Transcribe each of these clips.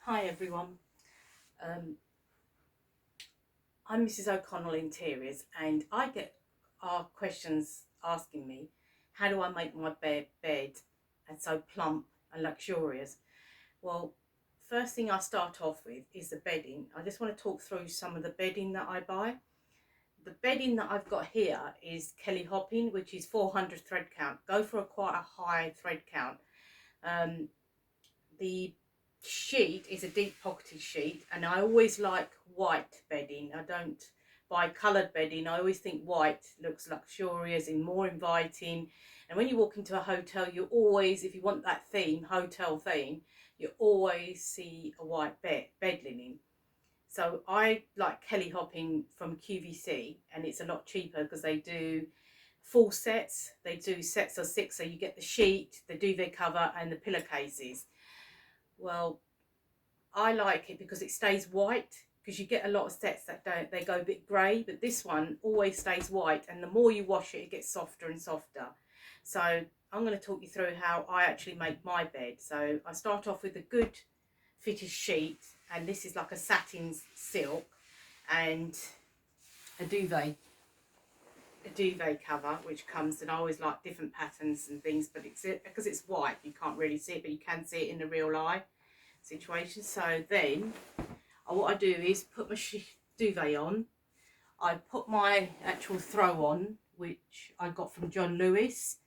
Hi everyone, um, I'm Mrs O'Connell Interiors, and I get questions asking me, how do I make my bed and so plump and luxurious? Well, first thing I start off with is the bedding. I just want to talk through some of the bedding that I buy. The bedding that I've got here is Kelly Hopping, which is 400 thread count. Go for quite a high thread count. The sheet is a deep pocketed sheet, and I always like white bedding. I don't buy coloured bedding. I always think white looks luxurious and more inviting. And when you walk into a hotel, you always, if you want that theme, hotel theme, you always see a white bed linen. So I like Kelly Hopping from QVC, and it's a lot cheaper because they do full sets. They do sets of 6, so you get the sheet, the duvet cover, and the pillowcases. Well, I like it because it stays white, because you get a lot of sets that don't, they go a bit grey, but this one always stays white, and the more you wash it, it gets softer and softer. So I'm going to talk you through how I actually make my bed. So I start off with a good fitted sheet, and this is like a satin silk, and a duvet cover which comes, and I always like different patterns and things, but it's because it's white you can't really see it, but you can see it in the real eye situation. So then what I do is put my duvet on. I put my actual throw on, which I got from John Lewis.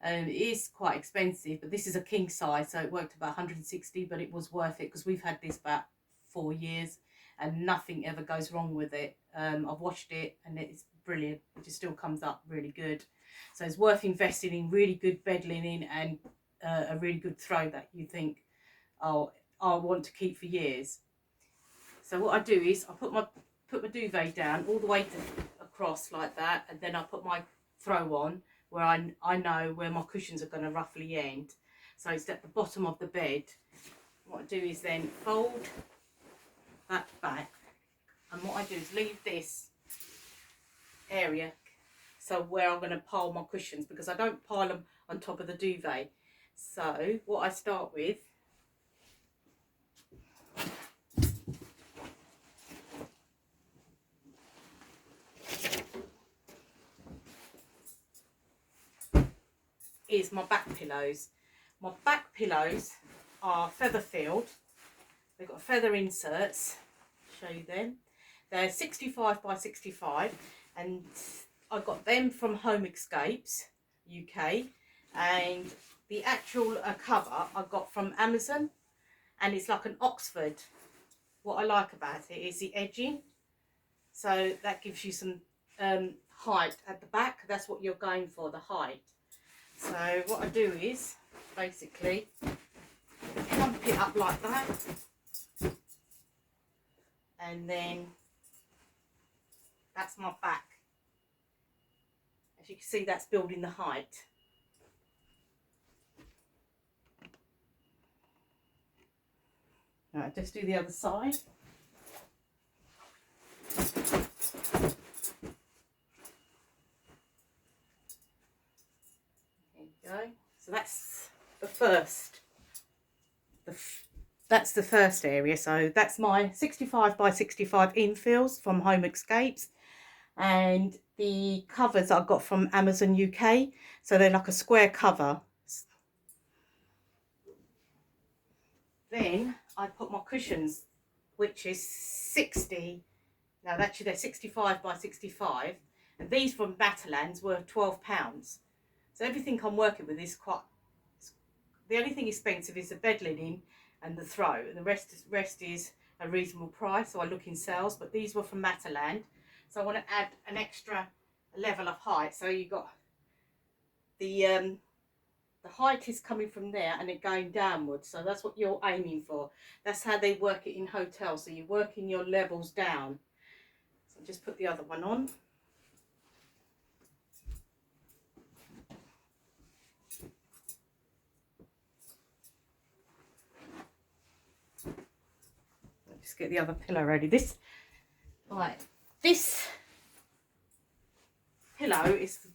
It is quite expensive, but this is a king size, so it worked about 160, but it was worth it because we've had this about 4 years and nothing ever goes wrong with it. I've washed it and it's brilliant. It just still comes up really good. So it's worth investing in really good bed linen and a really good throw that you think, oh, I want to keep for years. So what I do is I put my duvet down all the way across like that, and then I put my throw on where I know where my cushions are going to roughly end. So it's at the bottom of the bed. What I do is then fold that back, and what I do is leave this area so where I'm going to pile my cushions, because I don't pile them on top of the duvet. So what I start with is my back pillows. My back pillows are feather filled. They've got feather inserts. Show you them. They're 65 by 65, and I got them from Home Escapes UK, and the actual cover I got from Amazon, and it's like an Oxford. What I like about it is the edging, so that gives you some height at the back. That's what you're going for, the height. So what I do is basically pump it up like that, and then that's my back. As you can see, that's building the height. Right, just do the other side. There you go. So that's the first. That's the first area. So that's my 65 by 65 infills from Home Escapes, and the covers I got from Amazon UK. So they're like a square cover. Then I put my cushions, which is 60. Now actually they're 65 by 65, and these from Battlelands were £12. So everything I'm working with is quite. The only thing expensive is the bed linen and the throw, and the rest is a reasonable price. So I look in sales, but these were from Matterland. So I want to add an extra level of height. So you got the height is coming from there and it going downwards. So that's what you're aiming for. That's how they work it in hotels. So you're working your levels down. So just put the other one on. Just get the other pillow ready. This pillow is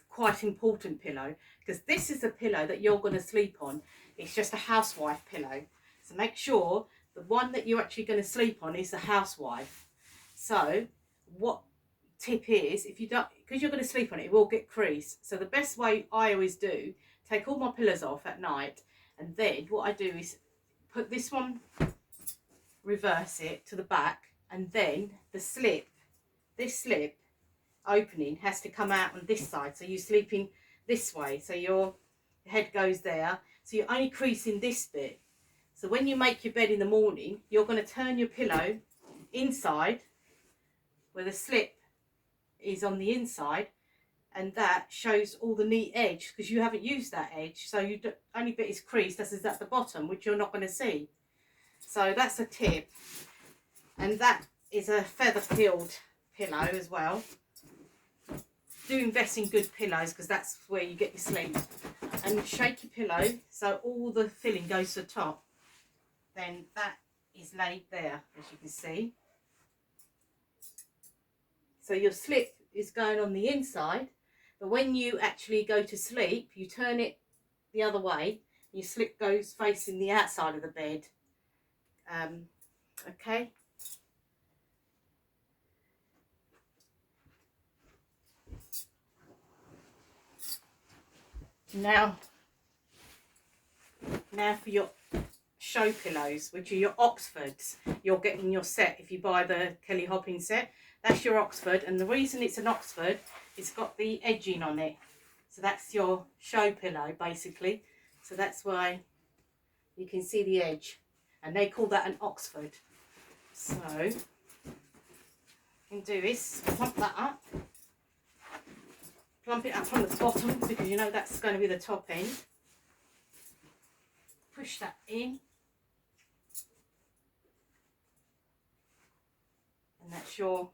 quite important pillow, because this is a pillow that you're going to sleep on. It's just a housewife pillow. So make sure The one that you're actually going to sleep on is the housewife. So what tip is, if you don't, because you're going to sleep on it, it will get creased. So the best way I always do, take all my pillows off at night, and then what I do is put this one, reverse it to the back, and then the slip, this slip opening has to come out on this side, so you're sleeping this way, so your head goes there, so you're only creasing this bit. So when you make your bed in the morning, you're going to turn your pillow inside where the slip is on the inside, and that shows all the neat edge because you haven't used that edge, so you only bit is creased, that is at the bottom, which you're not going to see. So that's a tip. And that is a feather filled pillow as well. Do invest in good pillows because that's where you get your sleep. And shake your pillow so all the filling goes to the top. Then that is laid there, as you can see. So your slip is going on the inside, but when you actually go to sleep, you turn it the other way. Your slip goes facing the outside of the bed. Okay. Now for your show pillows, which are your Oxfords. You're getting your set if you buy the Kelly Hopping set. That's your Oxford, and the reason it's an Oxford, it's got the edging on it. So that's your show pillow, basically. So that's why you can see the edge, and they call that an Oxford. So you can do this, plump that up. Plump it up from the bottom because you know that's going to be the top end. Push that in. And that's your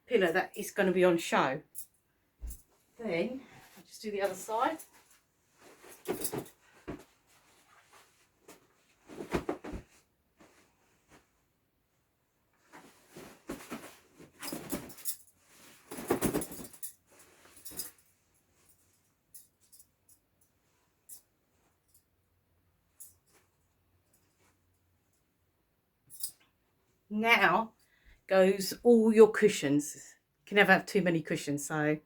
pillow that is going to be on show. Then I'll just do the other side. Now goes all your cushions. You can never have too many cushions, so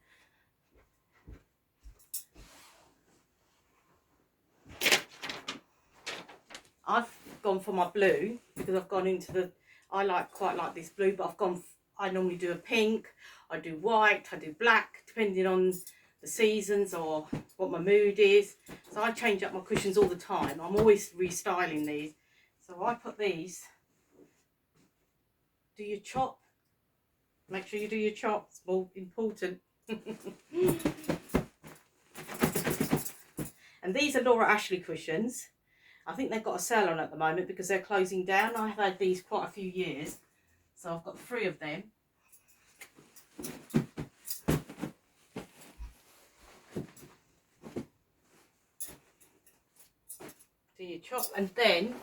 I've gone for my blue because I've gone into the, quite like this blue, but I normally do a pink, I do white, I do black, depending on the seasons or what my mood is. So I change up my cushions all the time. I'm always restyling these. So I put these. Do your chop. Make sure you do your chop. It's more important. And these are Laura Ashley cushions. I think they've got a sale on at the moment because they're closing down. I've had these quite a few years. So I've got 3 of them. Do your chop, and then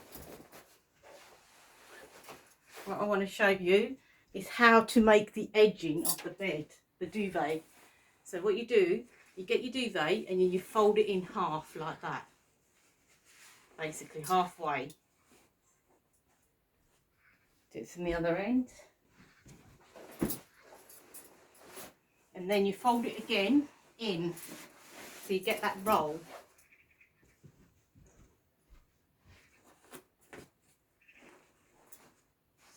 what I want to show you is how to make the edging of the bed, the duvet. So what you do, you get your duvet and you fold it in half like that, basically halfway. Do it from the other end. And then you fold it again in, so you get that roll.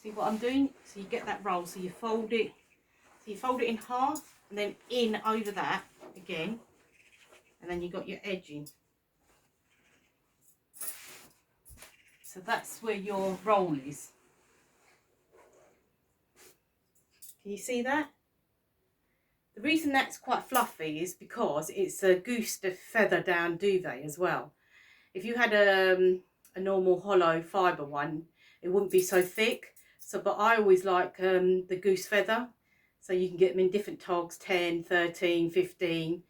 See what I'm doing? So you get that roll, so you fold it in half and then in over that again, and then you got your edging. So that's where your roll is. Can you see that? The reason that's quite fluffy is because it's a goose feather down duvet as well. If you had a normal hollow fibre one, it wouldn't be so thick. So, but I always like the goose feather. So you can get them in different togs, 10, 13, 15.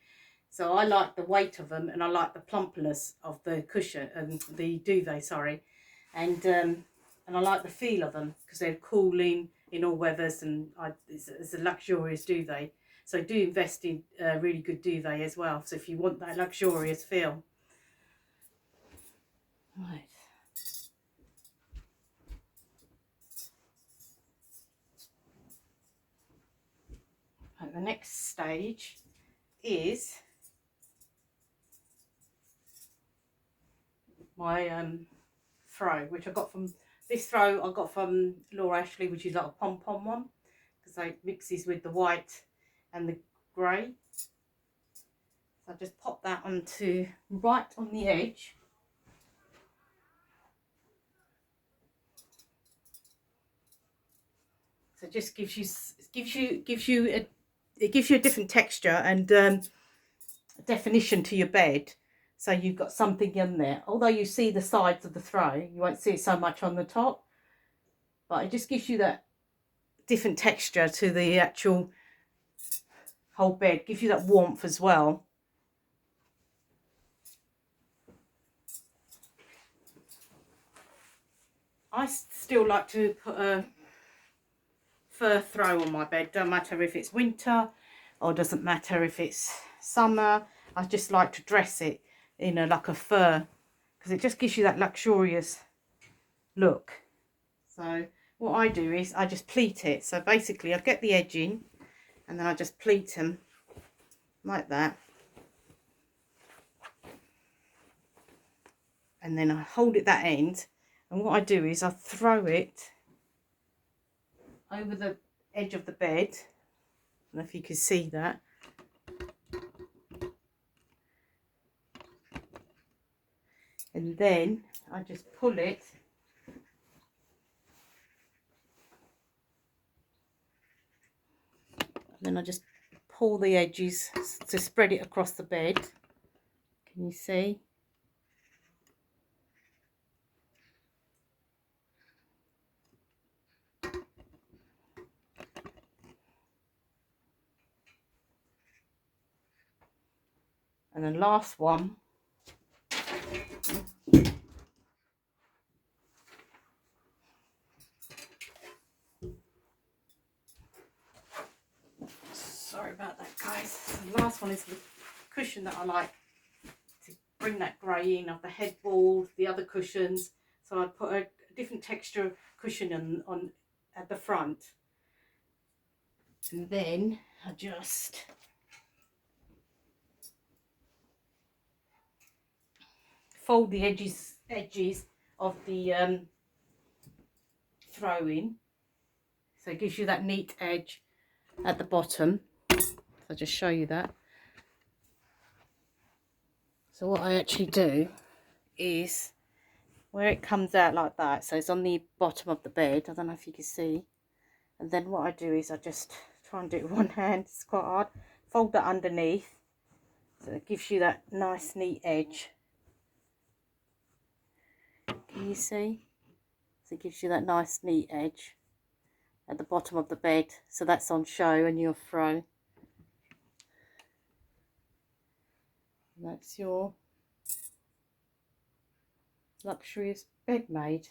So I like the weight of them, and I like the plumpness of the cushion, the duvet, sorry. And I like the feel of them because they're cooling in all weathers, and it's a luxurious duvet. So do invest in a really good duvet as well. So if you want that luxurious feel. Right. stage is my throw, which I got from this throw I got from Laura Ashley, which is like a pom-pom one, because it mixes with the white and the grey. So I just pop that onto right on the edge. So it just gives you a different texture and definition to your bed. So you've got something in there. Although you see the sides of the throw, you won't see it so much on the top. But it just gives you that different texture to the actual whole bed. Gives you that warmth as well. I still like to put a fur throw on my bed. Don't matter if it's winter or doesn't matter if it's summer. I just like to dress it in like a fur, because it just gives you that luxurious look. So what I do is I just pleat it. So basically I get the edging and then I just pleat them like that, and then I hold it that end, and what I do is I throw it over the edge of the bed. I don't know if you can see that. And then I just pull it and then I just pull the edges to spread it across the bed. Can you see? And the last one, sorry about that guys, the last one is the cushion that I like to bring that grey in, of the headboard, the other cushions. So I put a different texture cushion on at the front, and then I just fold the edges of the throw in, so it gives you that neat edge at the bottom. So I'll just show you that. So what I actually do is, where it comes out like that, so it's on the bottom of the bed, I don't know if you can see, and then what I do is I just try and do it with one hand, it's quite hard, fold that underneath, so it gives you that nice neat edge. Can you see? So it gives you that nice neat edge at the bottom of the bed, so that's on show in your throw. And that's your luxurious bed made.